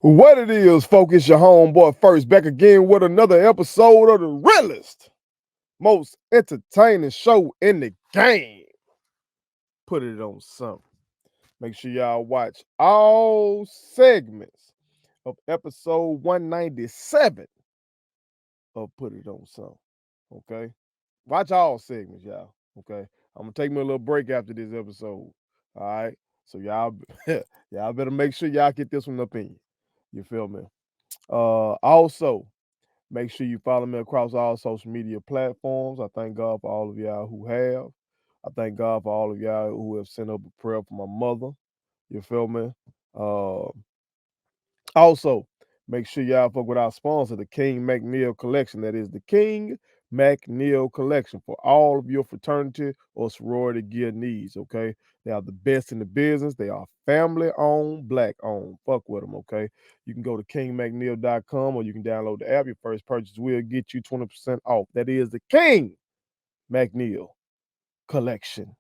What it is, focus your homeboy first, back again with another episode of the realest, most entertaining show in the game. Put it on something. Make sure y'all watch all segments of episode 197 of Put It On Something. Okay? Watch all segments, y'all. Okay? I'm gonna take me a little break after this episode. All right. So y'all y'all better make sure y'all get this one up in you. You feel me? Also, make sure you follow me across all social media platforms. I thank God for all of y'all who have. I thank God for all of y'all who have sent up a prayer for my mother. You feel me? Uh, Also, make sure y'all fuck with our sponsor, the King McNeil Collection. That is the King McNeil Collection for all of your fraternity or sorority gear needs. Okay, they are the best in the business. They are family owned, black owned. Fuck with them. Okay, you can go to kingmcneil.com or you can download the app. Your first purchase will get you 20% off. That is the King McNeil Collection.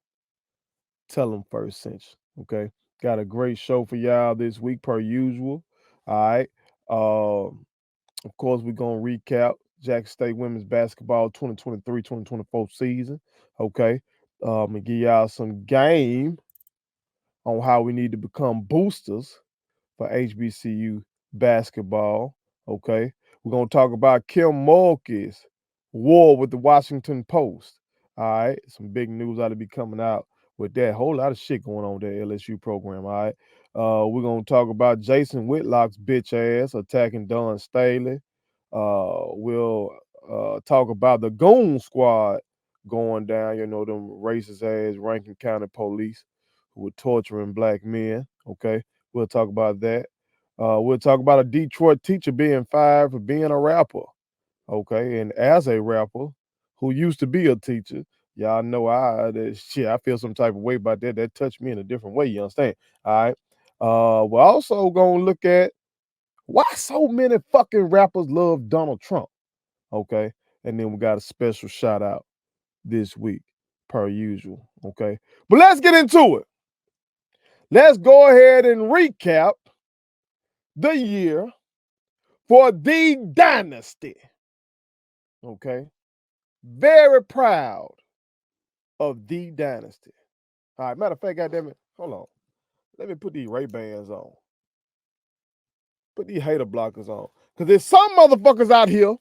Tell them first cinch. Okay, got a great show for y'all this week per usual. All right. Of course, we're going to recap Jackson State women's basketball 2023-2024 season. Okay. And give y'all some game on how we need to become boosters for HBCU basketball. Okay. We're going to talk about Kim Mulkey's war with the Washington Post. All right. Some big news ought to be coming out with that. Whole lot of shit going on with that LSU program. All right. We're going to talk about Jason Whitlock's bitch ass attacking Don Staley. We'll talk about the Goon Squad going down. You know, them racist ass Rankin County police who were torturing black men. Okay. We'll talk about that. We'll talk about a Detroit teacher being fired for being a rapper. Okay, and as a rapper who used to be a teacher, y'all know I feel some type of way about that. That touched me in a different way. You understand? All right. We're also gonna look at why so many fucking rappers love Donald Trump. Okay, and then we got a special shout out this week, per usual. Okay, but let's get into it. Let's go ahead and recap the year for the dynasty. Okay. Very proud of the dynasty. All right. Matter of fact, goddamn it. Hold on. Let me put these Ray-Bans on. Put these hater blockers on. Because there's some motherfuckers out here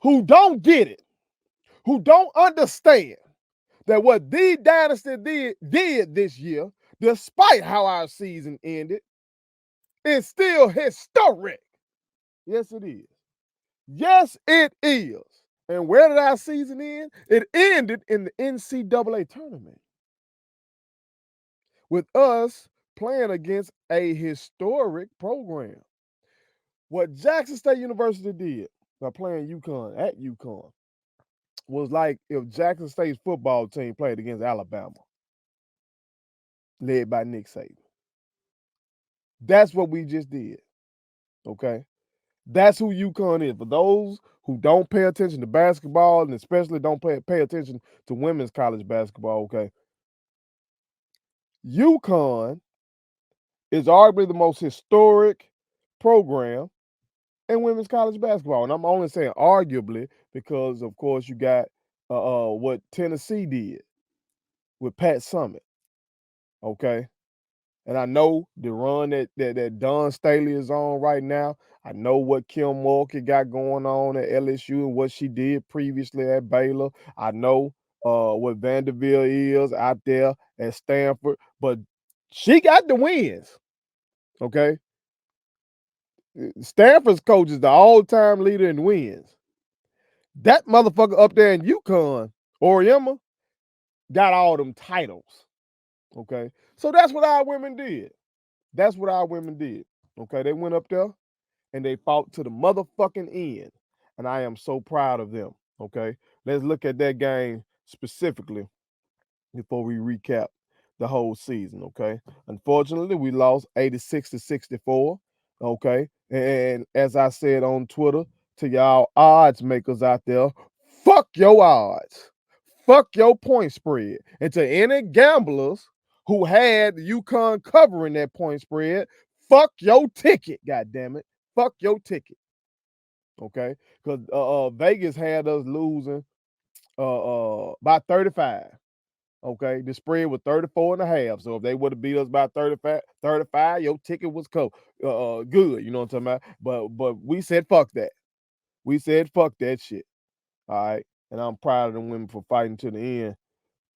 who don't get it, who don't understand that what the dynasty did this year, despite how our season ended, is still historic. Yes, it is. Yes, it is. And where did our season end? It ended in the NCAA tournament with us playing against a historic program. What Jackson State University did by playing UConn at UConn was like if Jackson State's football team played against Alabama, led by Nick Saban. That's what we just did. Okay. That's who UConn is. For those who don't pay attention to basketball and especially don't pay attention to women's college basketball, okay. UConn is arguably the most historic program in women's college basketball. And I'm only saying arguably because, of course, you got what Tennessee did with Pat Summitt. Okay. And I know the run that Don Staley is on right now. I know what Kim Mulkey got going on at LSU and what she did previously at Baylor. I know what Vanderbilt is out there at Stanford, but she got the wins. Okay. Stanford's coach is the all-time leader in wins. That motherfucker up there in UConn, Oriema, got all them titles. Okay. So that's what our women did. That's what our women did. Okay. They went up there and they fought to the motherfucking end. And I am so proud of them. Okay. Let's look at that game specifically before we recap the whole season. Okay. Unfortunately, we lost 86-64. Okay. And as I said on Twitter to y'all odds makers out there, fuck your odds. Fuck your point spread. And to any gamblers who had UConn covering that point spread, fuck your ticket, god damn it. Fuck your ticket. Okay? Because Vegas had us losing by 35. Okay, the spread was 34.5. So if they would have beat us by 35, your ticket was good. You know what I'm talking about? But we said fuck that. We said fuck that shit. All right. And I'm proud of them women for fighting to the end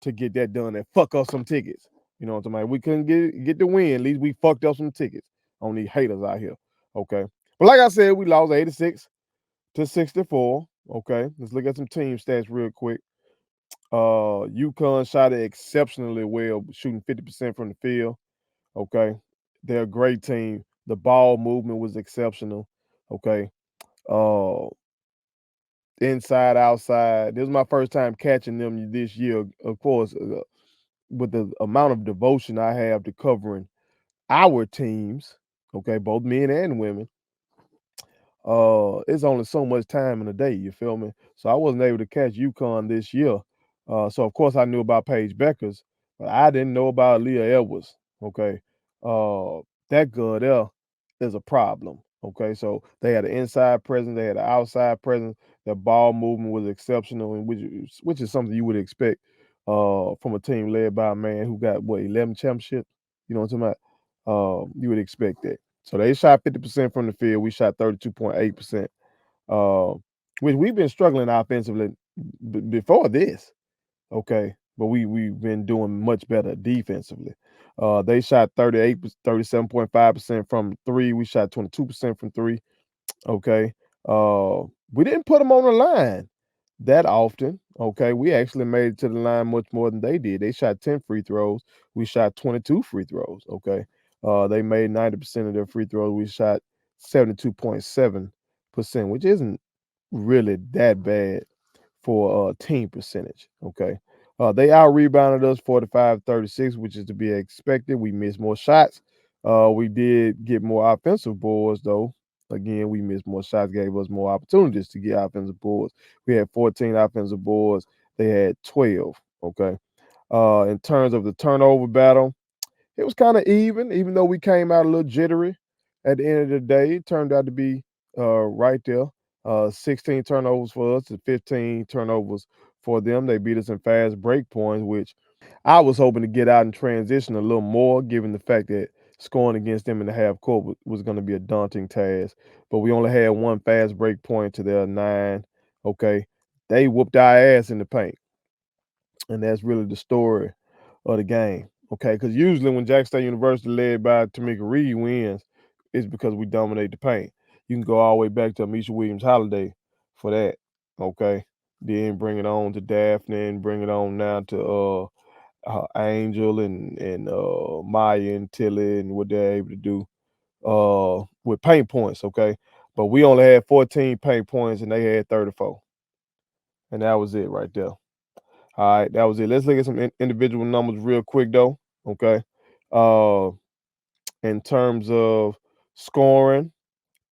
to get that done and fuck up some tickets. You know what I'm talking about? We couldn't get the win. At least we fucked up some tickets on these haters out here. Okay. But like I said, we lost 86-64. Okay. Let's look at some team stats real quick. UConn shot it exceptionally well, shooting 50% from the field. Okay. They're a great team. The ball movement was exceptional. Okay. Inside, outside. This is my first time catching them this year. Of course, with the amount of devotion I have to covering our teams, okay, both men and women, it's only so much time in a day, you feel me? So I wasn't able to catch UConn this year. So of course I knew about Paige Beckers, but I didn't know about Leah Edwards. Okay. That girl there is a problem. Okay. So they had an inside presence, they had an outside presence. Their ball movement was exceptional, and which is something you would expect from a team led by a man who got 11 championships. You know what I'm talking about? You would expect that. So they shot 50% from the field. We shot 32.8%. Which we've been struggling offensively before this. Okay. But we've been doing much better defensively. They shot 37.5% from three. We shot 22% from three. Okay. We didn't put them on the line that often. Okay. We actually made it to the line much more than they did. They shot 10 free throws. We shot 22 free throws. Okay. They made 90% of their free throws. We shot 72.7%, which isn't really that bad for team percentage. Okay. They out rebounded us 45-36, which is to be expected. We missed more shots. We did get more offensive boards, though. Again, we missed more shots, gave us more opportunities to get offensive boards. We had 14 offensive boards. They had 12. Okay. In terms of the turnover battle, it was kind of even though we came out a little jittery at the end of the day. It turned out to be right there. 16 turnovers for us and 15 turnovers for them. They beat us in fast break points, which I was hoping to get out and transition a little more, given the fact that scoring against them in the half court was going to be a daunting task. But we only had one fast break point to their 9. Okay. They whooped our ass in the paint. And that's really the story of the game. Okay. Because usually when Jackson State University, led by Tamika Reed, wins, it's because we dominate the paint. You can go all the way back to Amisha Williams Holiday for that. Okay. Then bring it on to Daphne and bring it on now to Angel and Maya and Tilly and what they're able to do with paint points, okay? But we only had 14 paint points and they had 34. And that was it right there. All right, that was it. Let's look at some individual numbers real quick though, okay? In terms of scoring,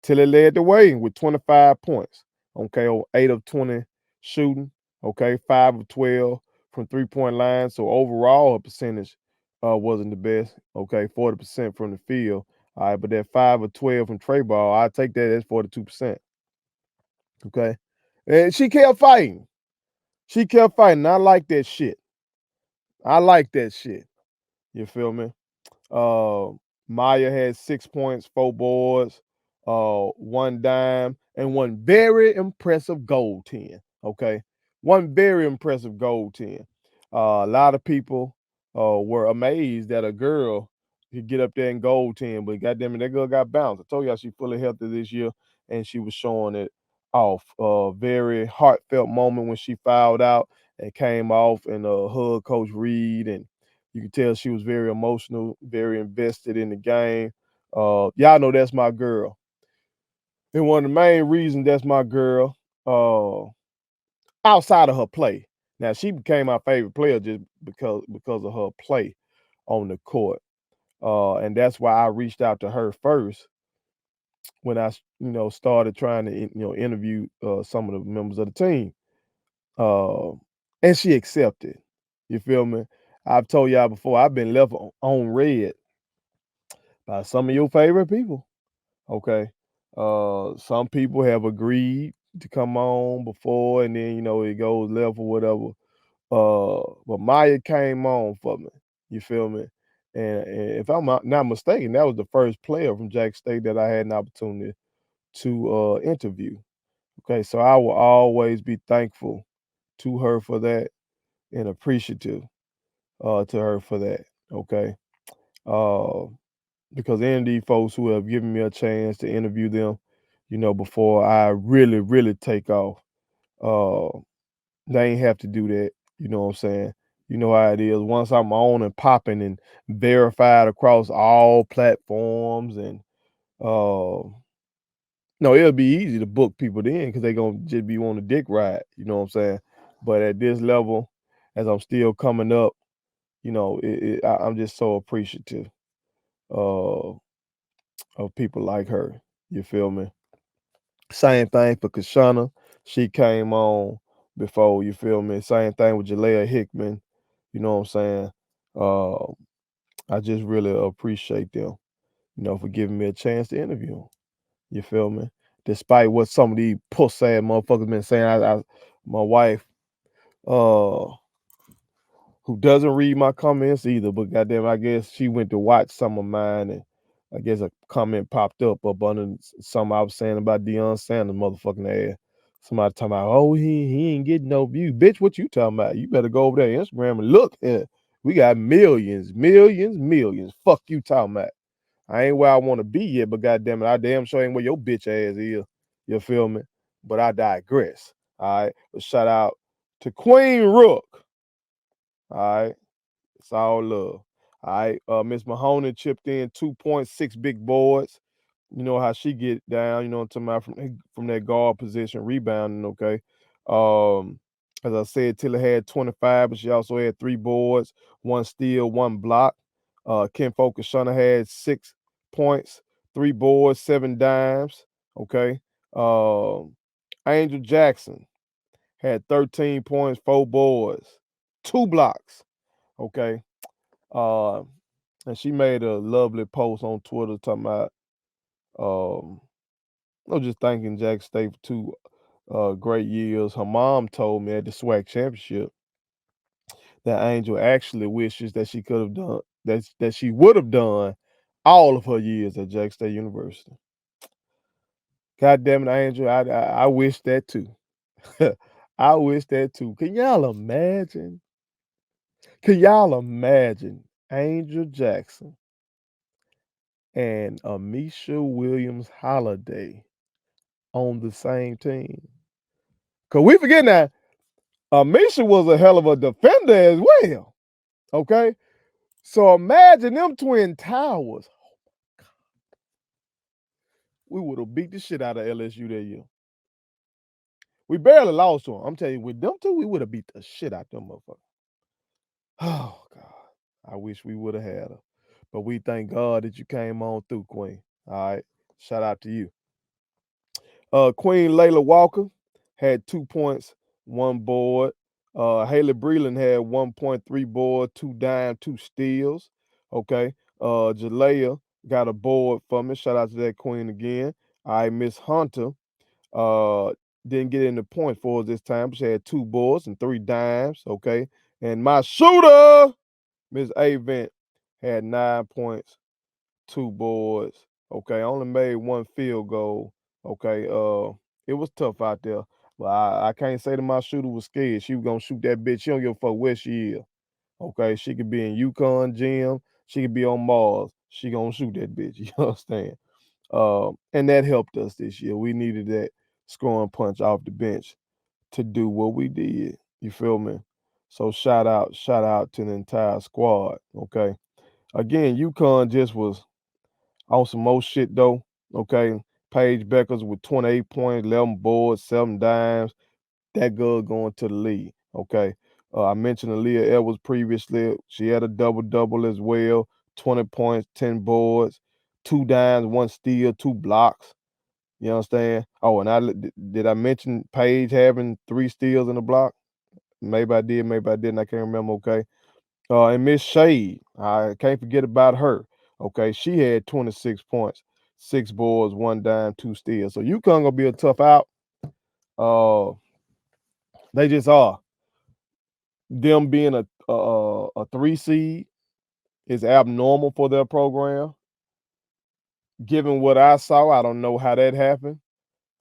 Tilly led the way with 25 points, okay, or 8 of 20 shooting, okay, 5 of 12 from three-point line. So overall, her percentage wasn't the best, okay, 40% from the field. All right, but that 5 of 12 from Trey Ball, I take that as 42%, okay? And she kept fighting. She kept fighting. I like that shit. I like that shit. You feel me? Uh, Maya had 6 points, 4 boards, 1 dime, and one very impressive goal 10. Okay, one very impressive goal 10. A lot of people were amazed that a girl could get up there and goal 10, but goddamn it, that girl got bounced. I told y'all she's fully healthy this year, and she was showing it off. Very heartfelt moment when she fouled out and came off and hugged Coach Reed, and you could tell she was very emotional, very invested in the game. Y'all know that's my girl. And one of the main reasons that's my girl, outside of her play. Now she became my favorite player just because of her play on the court. And that's why I reached out to her first when I, started trying to, interview some of the members of the team. And she accepted. You feel me? I've told y'all before, I've been left on red by some of your favorite people. Okay. Some people have agreed to come on before, and then it goes left or whatever. But Maya came on for me. You feel me? And if I'm not mistaken, that was the first player from Jack State that I had an opportunity to interview. Okay, so I will always be thankful to her for that and appreciative to her for that. Okay. Uh, because any of these folks who have given me a chance to interview them, before I really, really take off, uh, they ain't have to do that. You know what I'm saying? You know how it is. Once I'm on and popping and verified across all platforms, and no, it'll be easy to book people then because they gonna just be on the dick ride. You know what I'm saying? But at this level, as I'm still coming up, I'm just so appreciative uh, of people like her. You feel me? Same thing for Kashana. She came on before, you feel me? Same thing with Jalea Hickman. You know what I'm saying? Uh, I just really appreciate them, for giving me a chance to interview them. You feel me? Despite what some of these puss ass motherfuckers been saying, my wife, uh, who doesn't read my comments either, but goddamn, I guess she went to watch some of mine, and I guess a comment popped up under something I was saying about Deion Sanders motherfucking ass. Somebody talking about, oh, he ain't getting no views. Bitch, what you talking about? You better go over there on Instagram and look. We got millions, millions, millions. Fuck you talking about. I ain't where I want to be yet, but goddamn it, I damn sure ain't where your bitch ass is. You feel me? But I digress. All right. But shout out to Queen Rook. All right. It's all love. All right. Miss Mahoney chipped in 2.6 big boards. You know how she get down, I'm talking about from that guard position, rebounding, okay. As I said, Tilla had 25, but she also had 3 boards, 1 steal, 1 block. Ken Kashana had 6 points, 3 boards, 7 dimes. Okay. Angel Jackson had 13 points, 4 boards, 2 blocks. Okay. And she made a lovely post on Twitter talking about I'm just thanking Jack State for 2 great years. Her mom told me at the SWAC championship that Angel actually wishes that she could have done that she would have done all of her years at Jack State University. God damn it, Angel, I wish that too. I wish that too. Can y'all imagine? Can y'all imagine Angel Jackson and Amisha Williams Holiday on the same team? Cause we forget now, Amisha was a hell of a defender as well. Okay. So imagine them twin towers. We would have beat the shit out of LSU that year. We barely lost to them. I'm telling you, with them two, we would have beat the shit out them motherfuckers. Oh God. I wish we would have had her. But we thank God that you came on through, Queen. All right. Shout out to you. Queen Layla Walker had 2 points, 1 board. Haley Breland had 1.3 board, 2 dime, 2 steals. Okay. Jalea got a board for me. Shout out to that queen again. All right, Miss Hunter didn't get into points for us this time, but she had 2 boards and 3 dimes. Okay. And my shooter, Miss Avent, had 9 points, 2 boards. Okay. Only made 1 field goal. Okay. It was tough out there. But I can't say that my shooter was scared. She was gonna shoot that bitch. She don't give a fuck where she is. Okay. She could be in UConn gym. She could be on Mars. She gonna shoot that bitch. You understand? And that helped us this year. We needed that scoring punch off the bench to do what we did. You feel me? So shout out to the entire squad. Okay. Again, UConn just was on some more shit though. Okay. Paige Beckers with 28 points, 11 boards, 7 dimes. That girl going to the league. Okay. I mentioned Aaliyah Edwards previously. She had a double-double as well. 20 points, 10 boards, 2 dimes, 1 steal, 2 blocks. You understand? Oh, and did I mention Paige having 3 steals in the block? Maybe I did, maybe I didn't. I can't remember. Okay. And Miss Shade, I can't forget about her. Okay, she had 26 points, 6 boards, 1 dime, 2 steals. So UConn gonna be a tough out. They just are. Them being a 3 seed is abnormal for their program. Given what I saw, I don't know how that happened.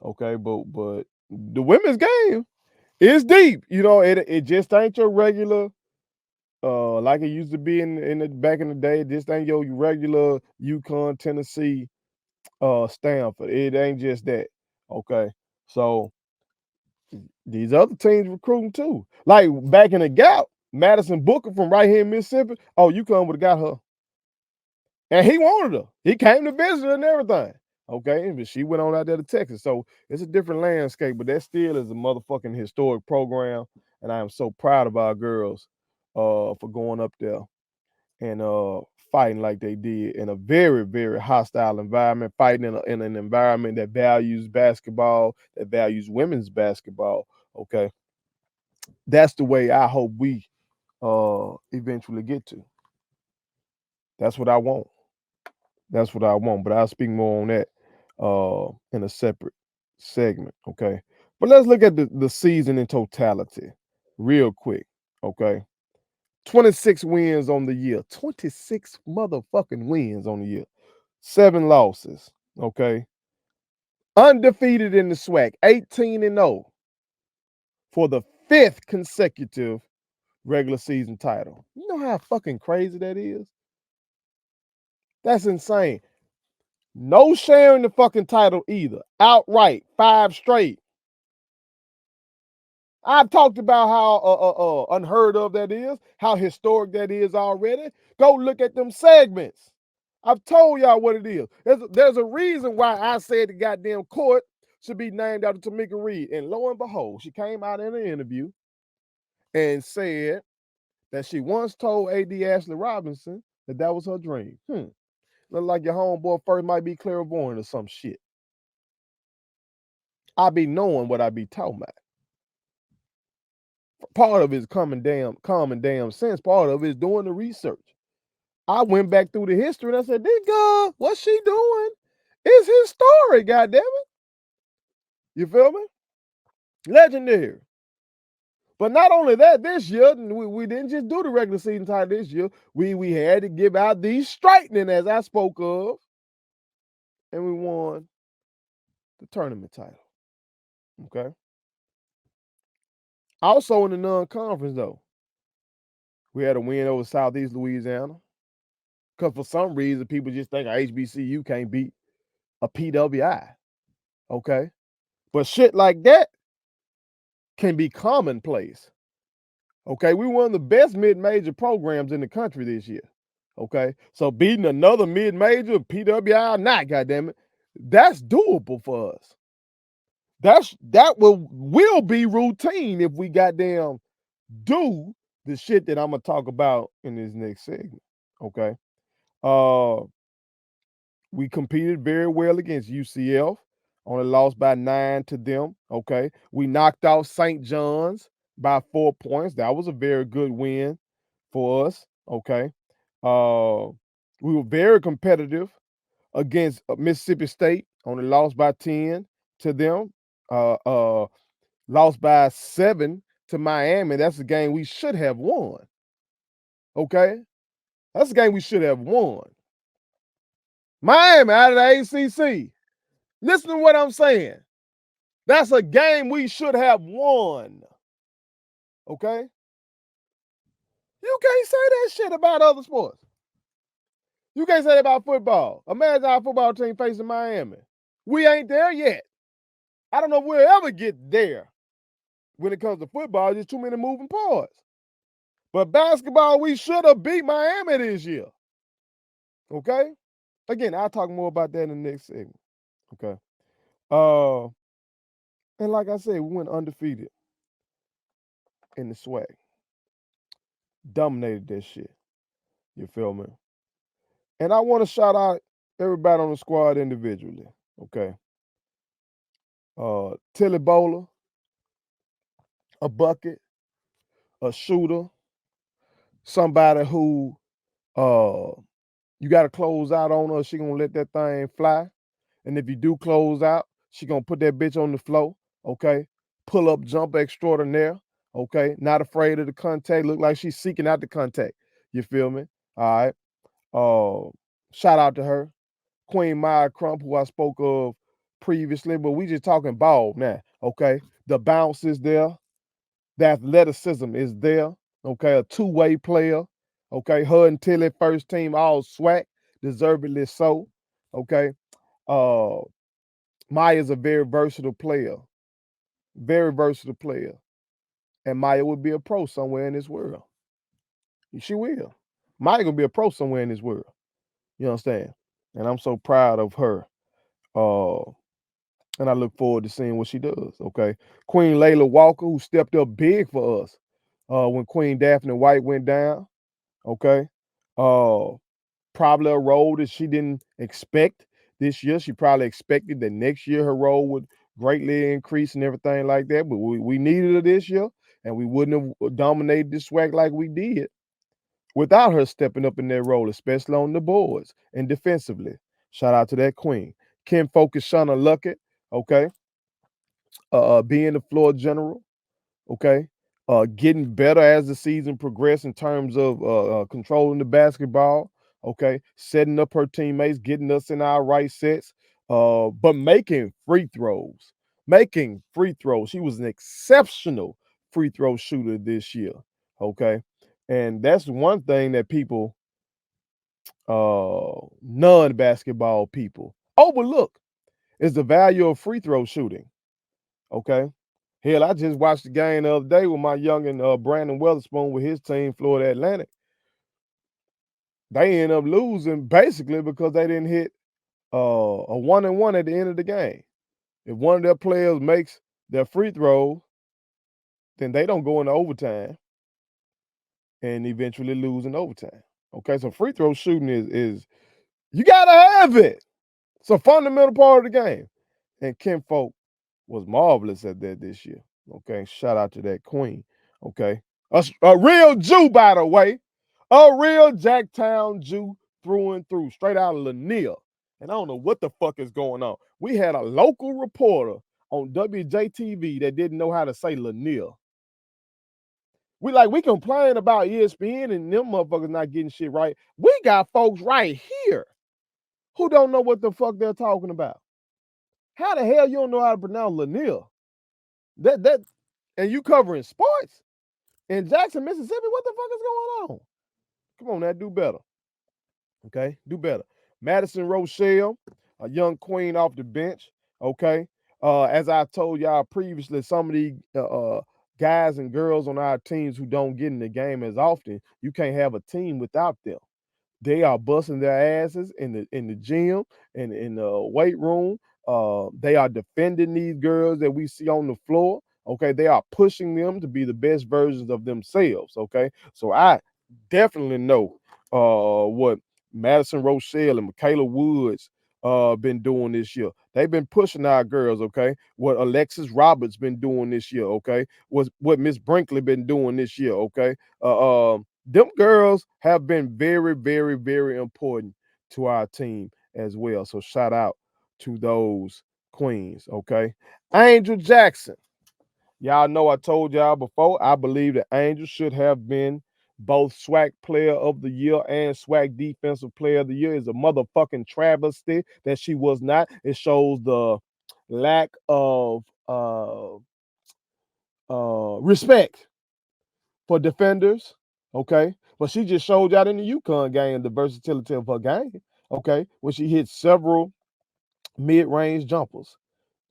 Okay, but the women's game is deep. You know, it just ain't your regular like it used to be in the back in the day. It just ain't your regular UConn, Tennessee, Stanford. It ain't just that. Okay. So these other teams recruiting too. Like back in the gap, Madison Booker from right here in Mississippi. Oh, UConn would have got her. And he wanted her. He came to visit her and everything. Okay, but she went on out there to Texas. So it's a different landscape, but that still is a motherfucking historic program. And I am so proud of our girls for going up there and fighting like they did in a very, very hostile environment, fighting in an environment that values basketball, that values women's basketball. Okay. That's the way I hope we eventually get to. That's what I want. That's what I want. But I'll speak more on that in a separate segment. Okay. But let's look at the season in totality real quick. Okay. 26 wins on the year. 26 motherfucking wins on the year. 7 losses. Okay. Undefeated in the SWAC. 18-0 for the 5th consecutive regular season title. You know how fucking crazy that is? That's insane. No sharing the fucking title either. Outright. 5 straight. I've talked about how unheard of that is, how historic that is already. Go look at them segments. I've told y'all what it is. There's a reason why I said the goddamn court should be named after Tamika Reed. And lo and behold, she came out in an interview and said that she once told A.D. Ashley Robinson that was her dream. Look like your homeboy first might be clairvoyant or some shit. I be knowing what I be talking about. Part of it is common damn sense. Part of it is doing the research. I went back through the history and I said, this girl, what's she doing? It's his story, goddammit. You feel me? Legendary. But not only that, this year, we didn't just do the regular season title this year. We had to give out these straightening, as I spoke of. And we won the tournament title. Okay. Also in the non-conference, though, we had a win over Southeast Louisiana. Because for some reason, people just think a HBCU can't beat a PWI. Okay. But shit like that can be commonplace. Okay. We won the best mid-major programs in the country this year. Okay. So beating another mid-major, PWI, not, goddammit, that's doable for us. That will be routine if we goddamn do the shit that I'm gonna talk about in this next segment. Okay. We competed very well against UCF. Only lost by 9 to them. Okay. We knocked off St. John's by 4 points. That was a very good win for us. Okay. We were very competitive against Mississippi State. Only lost by 10 to them. Lost by 7 to Miami. That's a game we should have won. Okay. That's a game we should have won. Miami out of the ACC. Listen to what I'm saying. That's a game we should have won. Okay? You can't say that shit about other sports. You can't say that about football. Imagine our football team facing Miami. We ain't there yet. I don't know if we'll ever get there when it comes to football. There's too many moving parts. But basketball, we should have beat Miami this year. Okay? Again, I'll talk more about that in the next segment. Okay? And like I said, we went undefeated in the SWAC. Dominated that shit. You feel me? And I want to shout out everybody on the squad individually. Okay. Tilly Bowler, a bucket, a shooter, somebody who You got to close out on her. She gonna let that thing fly. And if you do close out, she gonna put that bitch on the floor. Okay, pull up jumper extraordinaire. Okay, not afraid of the contact. Look like she's seeking out the contact. You feel me? All right. Shout out to her, Queen Maya Crump, who I spoke of previously. But we just talking ball now. Okay, the bounce is there. The athleticism is there. Okay, a two-way player. Okay, her and Tilly first team all SWAC, deservedly so. Okay, Maya's a very versatile player. Very versatile player. And Maya will be a pro somewhere in this world. She will. Maya gonna be a pro somewhere in this world. You understand? And I'm so proud of her. And I look forward to seeing what she does. Okay. Queen Layla Walker, who stepped up big for us when Queen Daphne White went down. Okay. Probably a role that she didn't expect this year. She probably expected that next year her role would greatly increase and everything like that. But we needed her this year, and we wouldn't have dominated this SWAC like we did without her stepping up in that role, especially on the boards and defensively. Shout out to that queen. Kim Focus Shauna Luckett, okay, being the floor general, okay, getting better as the season progressed in terms of controlling the basketball, okay, setting up her teammates, getting us in our right sets, but making free throws. Making free throws. She was an exceptional free throw shooter this year, okay, and that's one thing that people, non-basketball people, overlook is the value of free throw shooting, okay. Hell, I just watched the game the other day with my youngin' Brandon Weatherspoon with his team, Florida Atlantic. They end up losing basically because they didn't hit a 1-and-1 at the end of the game. If one of their players makes their free throw, then they don't go into overtime and eventually lose in overtime. Okay, so free throw shooting is you gotta have it. It's a fundamental part of the game. And Kim Folk was marvelous at that this year. Okay, shout out to that queen. Okay, a real Jew, by the way, a real Jacktown Jew through and through, straight out of Lanier. And I don't know what the fuck is going on. We had a local reporter on WJTV that didn't know how to say Lanier. We complain about ESPN and them motherfuckers not getting shit right. We got folks right here who don't know what the fuck they're talking about. How the hell you don't know how to pronounce Lanier? That and you covering sports in Jackson, Mississippi? What the fuck is going on? Come on, now, do better. Okay, do better. Madison Rochelle, a young queen off the bench. Okay, as I told y'all previously, some of these guys and girls on our teams who don't get in the game as often, you can't have a team without them. They are busting their asses in the gym and in the weight room. They are defending these girls that we see on the floor. Okay, they are pushing them to be the best versions of themselves. Okay, so I definitely know what Madison Rochelle and Michaela Woods been doing this year. They've been pushing our girls. Okay, what Alexis Roberts been doing this year. Okay, what Miss Brinkley been doing this year. Okay, them girls have been very, very, very important to our team as well. So shout out to those queens. Okay, Angel Jackson. Y'all know I told y'all before, I believe that Angel should have been both SWAC Player of the Year and SWAC Defensive Player of the Year. Is a motherfucking travesty that she was not. It shows the lack of respect for defenders. Okay, but she just showed y'all in the UConn game the versatility of her game. Okay, when she hit several mid-range jumpers.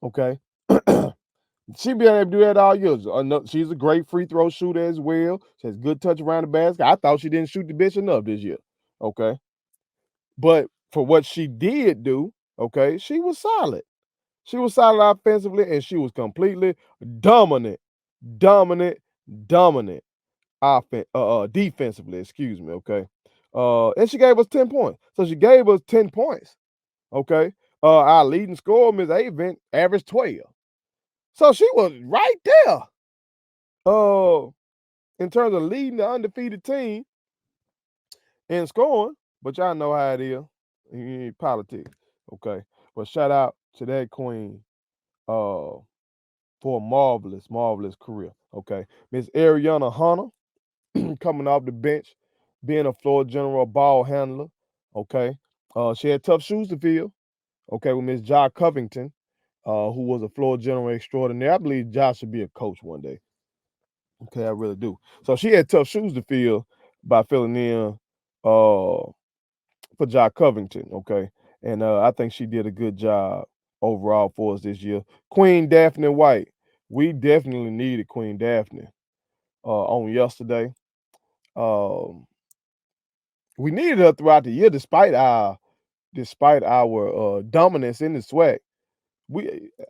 Okay. She been able to do that all year. She's a great free throw shooter as well. She has good touch around the basket. I thought she didn't shoot the bitch enough this year. Okay. But for what she did do, okay, she was solid. She was solid offensively, and she was completely dominant, dominant, dominant defensively, excuse me, okay? And she gave us 10 points. So she gave us 10 points, okay? Our leading scorer, Ms. Avent, averaged 12. So she was right there. In terms of leading the undefeated team in scoring, But y'all know how it is. Politics. Okay. But shout out to that queen uh for a marvelous, marvelous career. Okay. Miss Ariana Hunter coming off the bench, being a floor general ball handler. Okay. She had tough shoes to fill. Okay, with Miss Josh Covington, who was a floor general extraordinaire. I believe Josh should be a coach one day. Okay, I really do. So she had tough shoes to fill by filling in for Josh Covington. Okay, and I think she did a good job overall for us this year. Queen Daphne White, we definitely needed Queen Daphne on yesterday. Um, we needed her throughout the year, despite our dominance in the SWAC.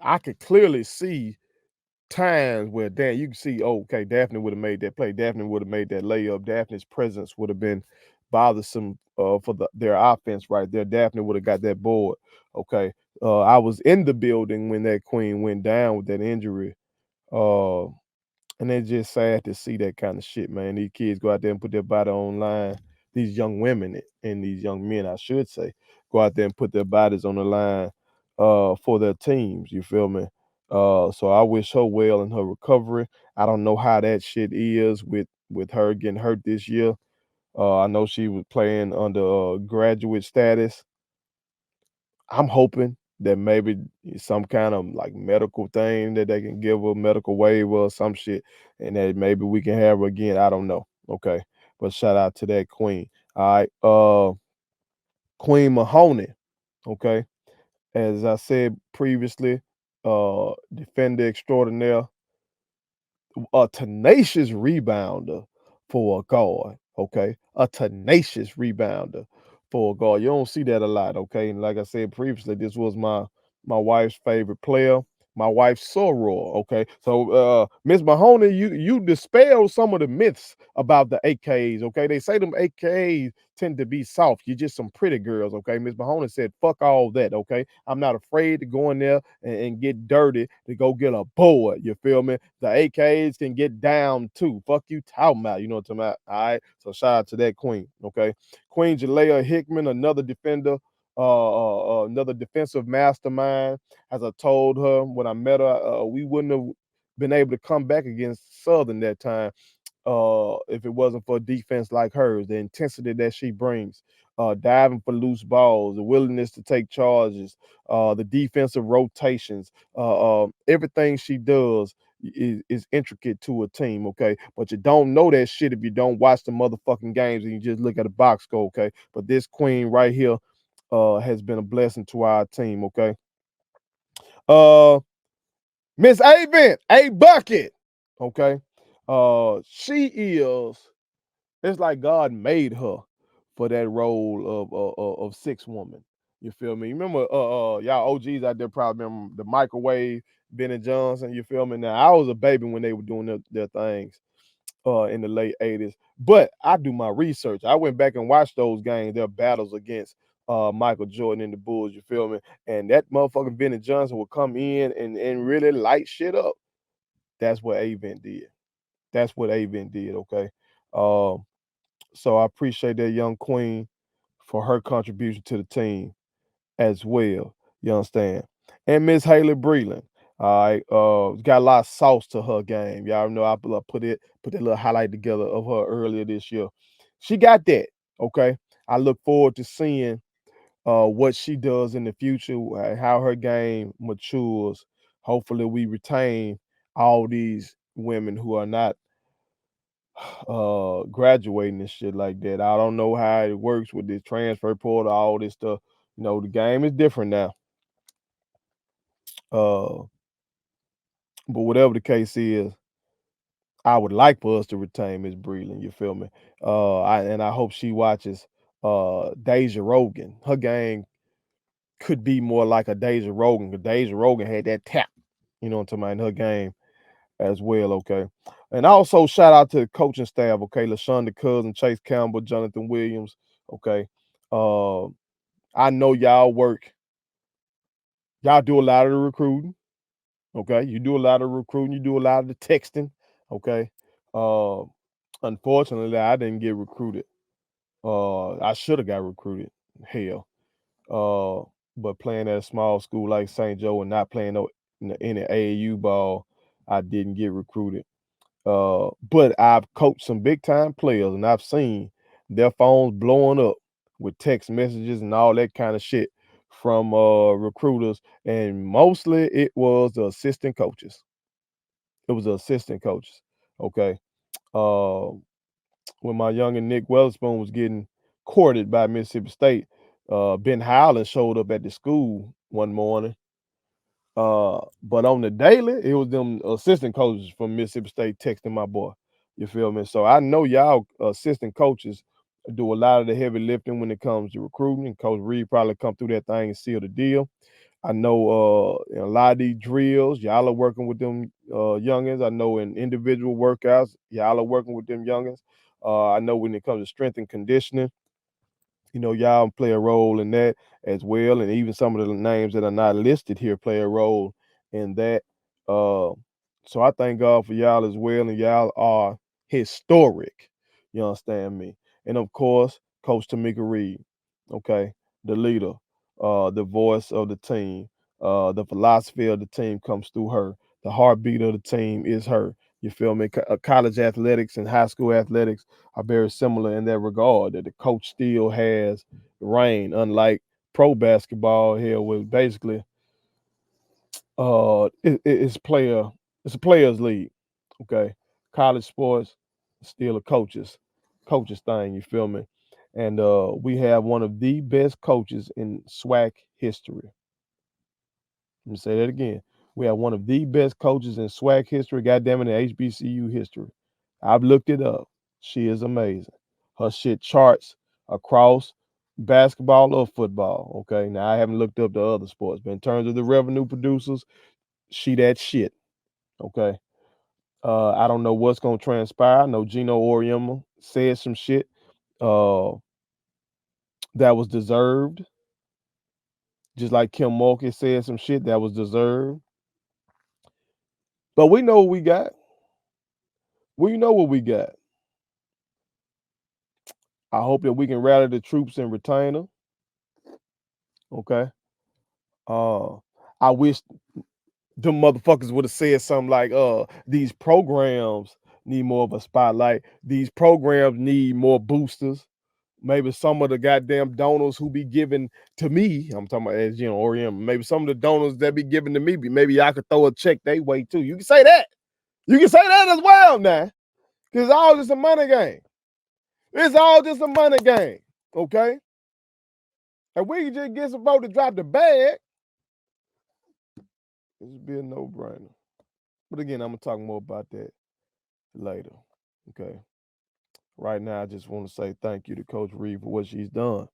I could clearly see times where you can see, oh, okay, Daphne would have made that play. Daphne would have made that layup. Daphne's presence would have been bothersome for their offense right there. Daphne would have got that board. Okay. I was in the building when that queen went down with that injury. Uh, and it's just sad to see that kind of shit, man. These kids go out there and put their body online. These young women and these young men, I should say, go out there and put their bodies on the line for their teams. You feel me? So I wish her well in her recovery. I don't know how that shit is with her getting hurt this year. I know she was playing under graduate status. I'm hoping that maybe some kind of like medical thing that they can give a medical waiver or some shit, and that maybe we can have her again. I don't know. Okay, but shout out to that queen. All right, Queen Mahoney. Okay, as I said previously, defender extraordinaire, a tenacious rebounder for a guard. Okay, a tenacious rebounder for a guard. You don't see that a lot. Okay, and like I said previously, this was my wife's favorite player. My wife's soror. Okay, so Miss Mahoney, you dispel some of the myths about the AKs. Okay, they say them AKs tend to be soft. You're just some pretty girls. Okay, Miss Mahoney said, "Fuck all that." Okay, I'm not afraid to go in there and get dirty to go get a board. You feel me? The AKs can get down too. Fuck you talking about. You know what I'm talking about? All right. So shout out to that queen. Okay. Queen Jalea Hickman, another defender, another defensive mastermind. As I told her when I met her, we wouldn't have been able to come back against Southern that time if it wasn't for a defense like hers, the intensity that she brings, diving for loose balls, the willingness to take charges, the defensive rotations, everything she does is intricate to a team, okay? But you don't know that shit if you don't watch the motherfucking games and you just look at the box score, okay? But this queen right here has been a blessing to our team, okay? Uh Miss Avent, A Bucket, okay? She is it's like God made her for that role of six woman. You feel me? You remember y'all OGs out there probably remember the microwave, Benny Johnson, you feel me? Now I was a baby when they were doing their things in the late 80s. But I do my research. I went back and watched those games, their battles against Michael Jordan and the Bulls, you feel me? And that motherfucking Benny Johnson would come in and really light shit up. That's what Avent did. That's what Avent did, okay? Um so I appreciate that young queen for her contribution to the team as well. You understand? And Miss Haley Breland. All right. Got a lot of sauce to her game. Y'all know I put that little highlight together of her earlier this year. She got that. Okay. I look forward to seeing what she does in the future, how her game matures. Hopefully we retain all these women who are not graduating and shit like that. I don't know how it works with this transfer portal, all this stuff. You know, the game is different now. Uh, but whatever the case is, I would like for us to retain Miss Breland. You feel me? I hope she watches Deja Rogan. Her game could be more like a Deja Rogan because Deja Rogan had that tap. You know what I'm talking about in her game as well, okay? And also shout out to the coaching staff, okay? LaShonda Cousin, Chase Campbell, Jonathan Williams, okay? I know y'all do a lot of the recruiting, okay? You do a lot of recruiting, you do a lot of the texting, okay? Uh, Unfortunately, I didn't get recruited I should have got recruited. Hell. But playing at a small school like St. Joe and not playing any AAU ball, I didn't get recruited. But I've coached some big time players and I've seen their phones blowing up with text messages and all that kind of shit from recruiters, and mostly it was the assistant coaches. It was the assistant coaches. Okay. When my youngin' Nick Weatherspoon was getting courted by Mississippi State, Ben Howland showed up at the school one morning. But on the daily, it was them assistant coaches from Mississippi State texting my boy. You feel me? So I know y'all assistant coaches do a lot of the heavy lifting when it comes to recruiting. Coach Reed probably come through that thing and seal the deal. I know in a lot of these drills, y'all are working with them youngins. I know in individual workouts, y'all are working with them youngins. I know when it comes to strength and conditioning, you know, y'all play a role in that as well. And even some of the names that are not listed here play a role in that. So I thank God for y'all as well. And y'all are historic. You understand me? And of course, Coach Tamika Reed, okay, the leader, the voice of the team, the philosophy of the team comes through her. The heartbeat of the team is her. You feel me? College athletics and high school athletics are very similar in that regard, that the coach still has reign, unlike pro basketball here, with basically it's a players league. Okay. College sports still a coaches thing, you feel me? And we have one of the best coaches in SWAC history. Let me say that again. We have one of the best coaches in SWAC history, goddamn it, in HBCU history. I've looked it up. She is amazing. Her shit charts across basketball or football. Okay. Now I haven't looked up the other sports, but in terms of the revenue producers, she that shit. Okay. I don't know what's gonna transpire. I know Gino Auriemma said some shit that was deserved. Just like Kim Mulkey said some shit that was deserved. But we know what we got. We know what we got. I hope that we can rally the troops and retain them. Okay. I wish them motherfuckers would have said something like, these programs need more of a spotlight. These programs need more boosters. Maybe some of the goddamn donors who be giving to me, I'm talking about as you know, Orium, maybe some of the donors that be giving to me, maybe I could throw a check they way too. You can say that. You can say that as well now. Because it's all just a money game. It's all just a money game. Okay? And we can just get some folks to drop the bag. This would be a no-brainer. But again, I'm gonna talk more about that later. Okay. Right now, I just want to say thank you to Coach Reed for what she's done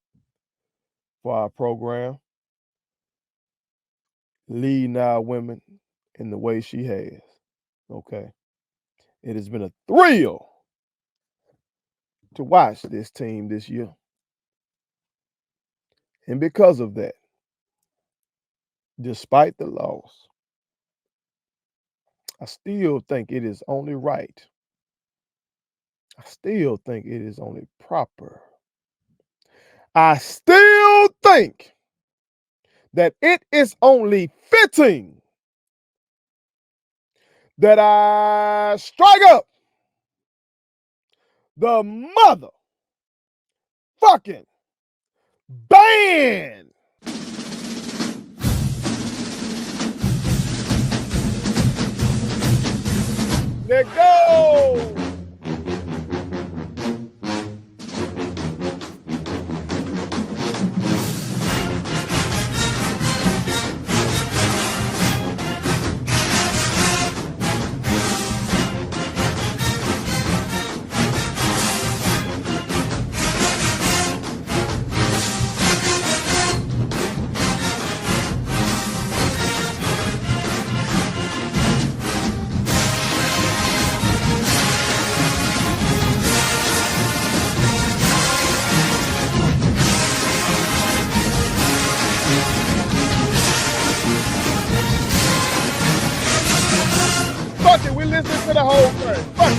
for our program, leading our women in the way she has. Okay. It has been a thrill to watch this team this year. And because of that, despite the loss, I still think it is only right. I still think it is only proper. I still think that it is only fitting that I strike up the motherfucking band. Let go. Fuck it, we listen to the whole thing. Fuck it.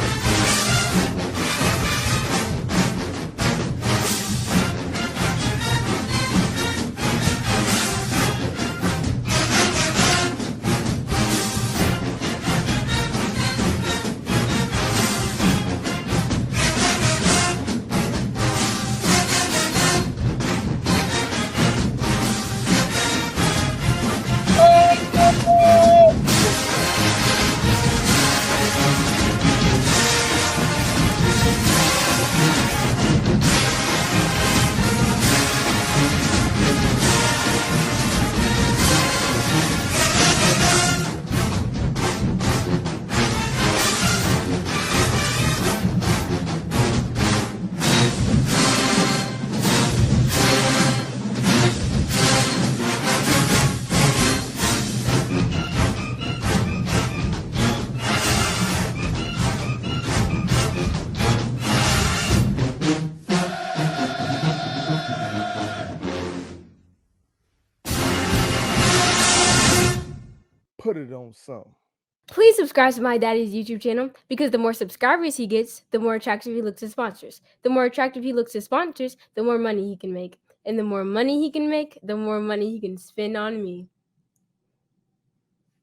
Put it on something. Please subscribe to my daddy's YouTube channel because the more subscribers he gets, the more attractive he looks to sponsors. The more attractive he looks to sponsors, the more money he can make. And the more money he can make, the more money he can spend on me.